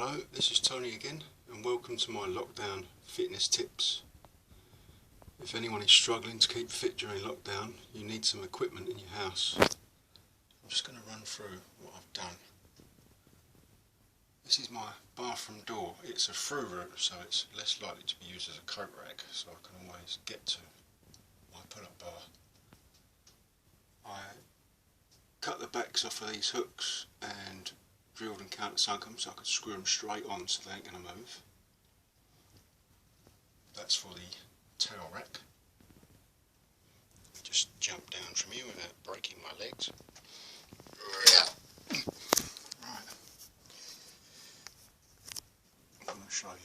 Hello, this is Tony again, and welcome to my lockdown fitness tips. If anyone is struggling to keep fit during lockdown, you need some equipment in your house. I'm just going to run through what I've done. This is my bathroom door. It's a through route, so it's less likely to be used as a coat rack, so I can always get to my pull-up bar. I cut the backs off of these hooks and drilled and countersunk them so I could screw them straight on so they ain't going to move. That's for the towel rack. Just jump down from here without breaking my legs. Right, I'm going to show you.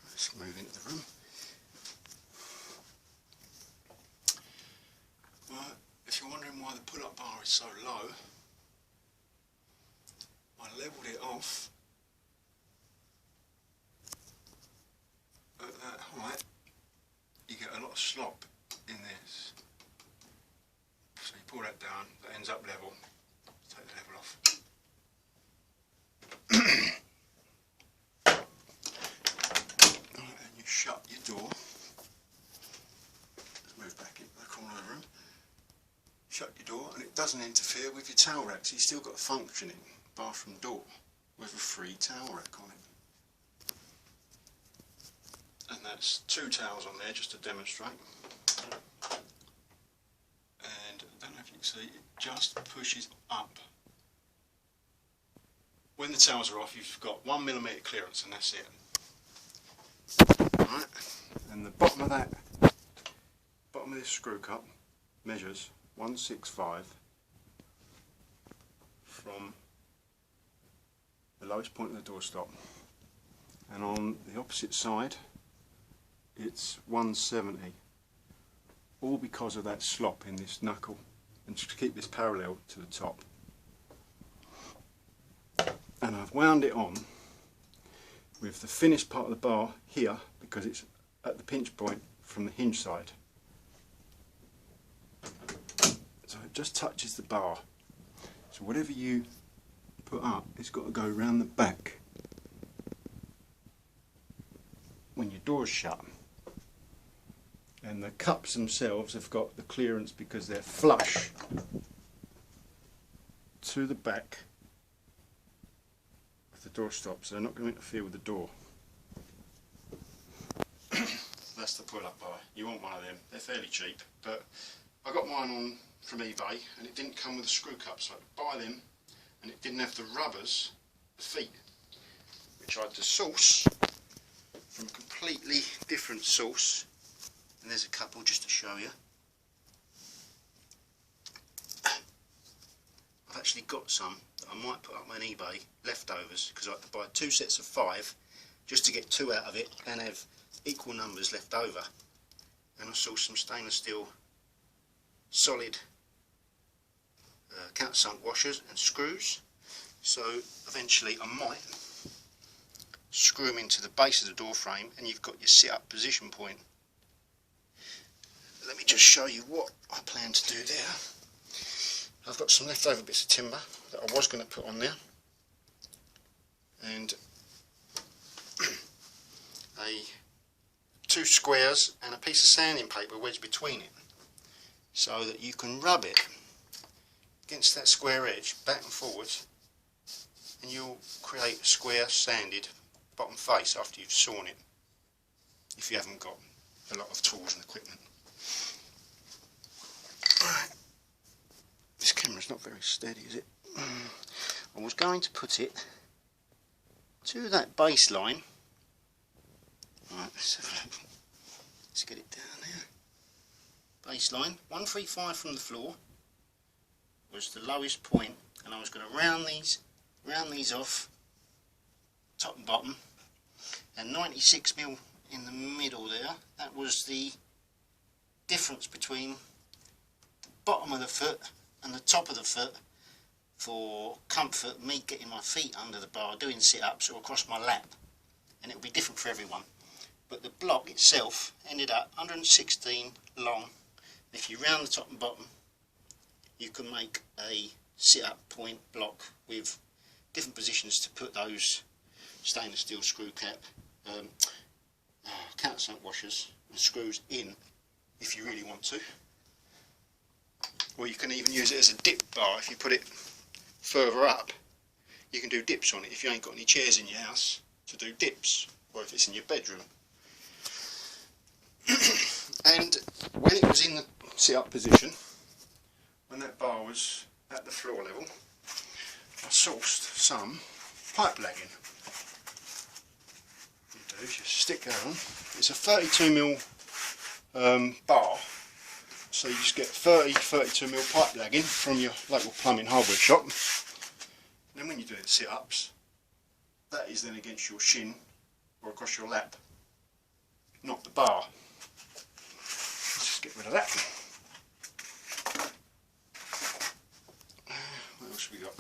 Let's move into the room. Right, if you're wondering why the pull-up bar is so low, I levelled it off at that height. You get a lot of slop in this. So you pull that down, that ends up level. Take the level off. Right, and you shut your door. Let's move back into the corner of the room. Shut your door and it doesn't interfere with your towel rack, so you've still got a functioning bathroom door with a free towel rack on it. And that's 2 towels on there just to demonstrate. And I don't know if you can see, it just pushes up. When the towels are off, you've got 1mm clearance and that's it. Right, and the bottom of this screw cup measures 165 from the lowest point of the doorstop, and on the opposite side it's 170, all because of that slop in this knuckle, and to keep this parallel to the top. And I've wound it on with the finished part of the bar here because it's at the pinch point from the hinge side, so it just touches the bar. So whatever you put up, it's got to go around the back when your door's shut. And the cups themselves have got the clearance because they're flush to the back of the doorstop, so they're not going to interfere with the door. That's the pull-up bar. You want one of them. They're fairly cheap, but I got mine on from eBay and it didn't come with a screw cup, so I had to buy them. And it didn't have the rubbers, the feet, which I had to source from a completely different source. And there's a couple just to show you. I've actually got some that I might put up on eBay, leftovers, because I had to buy 2 sets of 5 just to get 2 out of it and have equal numbers left over. And I sourced some stainless steel solid countersunk washers and screws, so eventually I might screw them into the base of the door frame and you've got your sit-up position point. Let me just show you what I plan to do there. I've got some leftover bits of timber that I was going to put on there, and 2 squares and a piece of sanding paper wedged between it, so that you can rub it against that square edge back and forwards, and you'll create a square sanded bottom face after you've sawn it, if you haven't got a lot of tools and equipment. Right. This camera's not very steady, is it? I was going to put it to that baseline. Right, let's get it down there. Baseline 135 from the floor was the lowest point, and I was going to round these off top and bottom, and 96mm in the middle there. That was the difference between the bottom of the foot and the top of the foot for comfort, me getting my feet under the bar, doing sit-ups or across my lap, and it will be different for everyone. But the block itself ended up 116 long. If you round the top and bottom, you can make a sit-up point block with different positions to put those stainless steel screw cap, countersunk washers and screws in if you really want to. Or you can even use it as a dip bar. If you put it further up, you can do dips on it if you ain't got any chairs in your house to do dips, or if it's in your bedroom. And when it was in the sit-up position, when that bar was at the floor level, I sourced some pipe lagging. You do, just stick that on. It's a 32mm bar, so you just get 32mm pipe lagging from your local plumbing hardware shop. And then when you're doing sit-ups, that is then against your shin or across your lap, not the bar. Let's just get rid of that. What else have we got?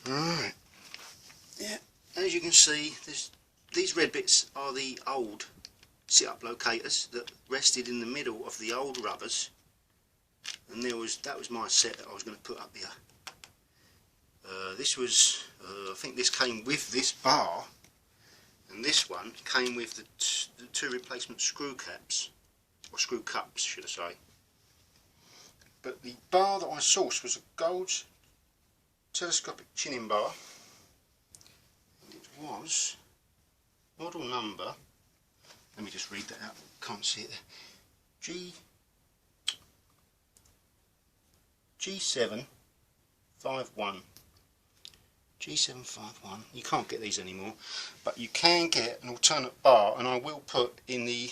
Alright, yeah, as you can see, these red bits are the old sit-up locators that rested in the middle of the old rubbers, and that was my set that I was going to put up here. This was, I think this came with this bar, and this one came with the two replacement screw caps, or screw cups should I say. But the bar that I sourced was a gold telescopic chinning bar, and it was model number, let me just read that out, can't see it there, G751. G751. You can't get these anymore, but you can get an alternate bar, and I will put in the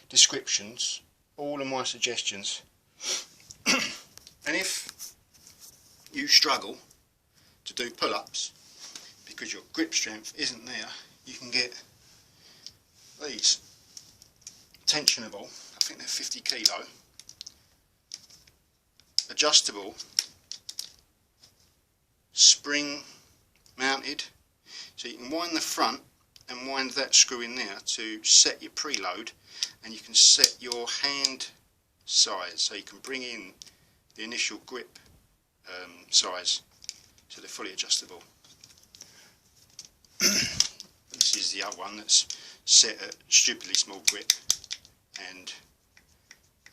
descriptions all of my suggestions. And if you struggle to do pull-ups because your grip strength isn't there, you can get these tensionable, I think they're 50 kilo, adjustable, spring mounted, so you can wind the front and wind that screw in there to set your preload, and you can set your hand size, so you can bring in the initial grip size, so they're fully adjustable. This is the other one that's set at stupidly small grip and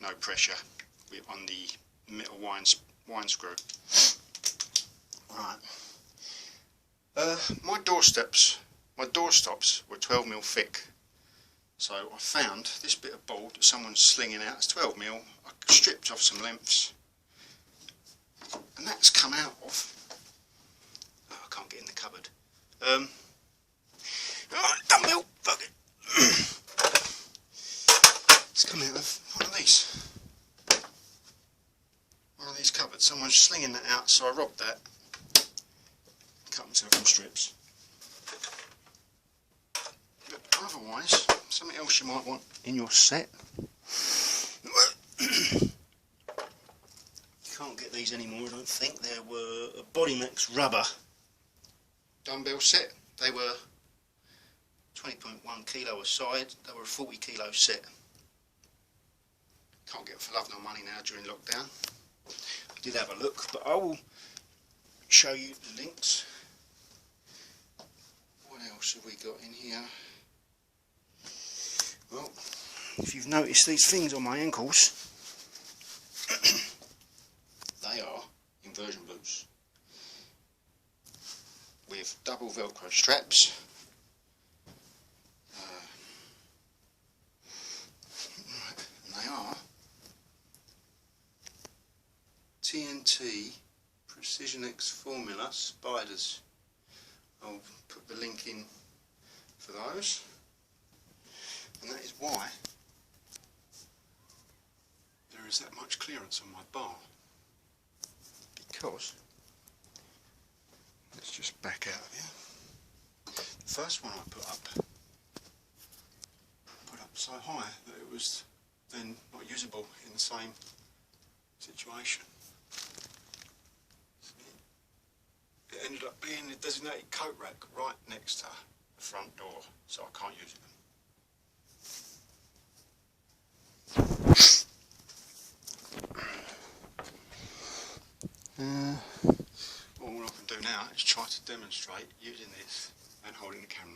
no pressure on the metal wind screw. Right. My door stops were 12mm thick, so I found this bit of board that someone's slinging out. It's 12mm. I stripped off some lengths, and that's come out of, oh, I can't get in the cupboard, dumbbell, fuck it. It's come out of one of these cupboards. Someone's slinging that out, so I robbed that, cut myself some strips. But otherwise, something else you might want in your set. You can't get these anymore, I don't think. There were a Bodymax rubber dumbbell set. They were 20.1 kilo a side. They were a 40 kilo set. Can't get for love nor money now during lockdown. I did have a look, but I will show you the links. What else have we got in here? Well, if you've noticed these things on my ankles, they are inversion boots with double velcro straps. And they are TNT Precision X Formula spiders. I'll put the link in for those, and that is why there is that much clearance on my bar, because, let's just back out of here, the first one I put up so high that it was then not usable in the same situation. It ended up being a designated coat rack right next to the front door, so I can't use it. All I can do do now is try to demonstrate using this and holding the camera.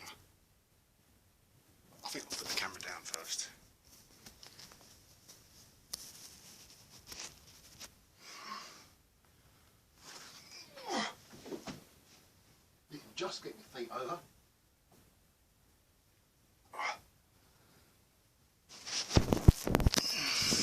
I think I'll put the camera down first. You can just get your feet over.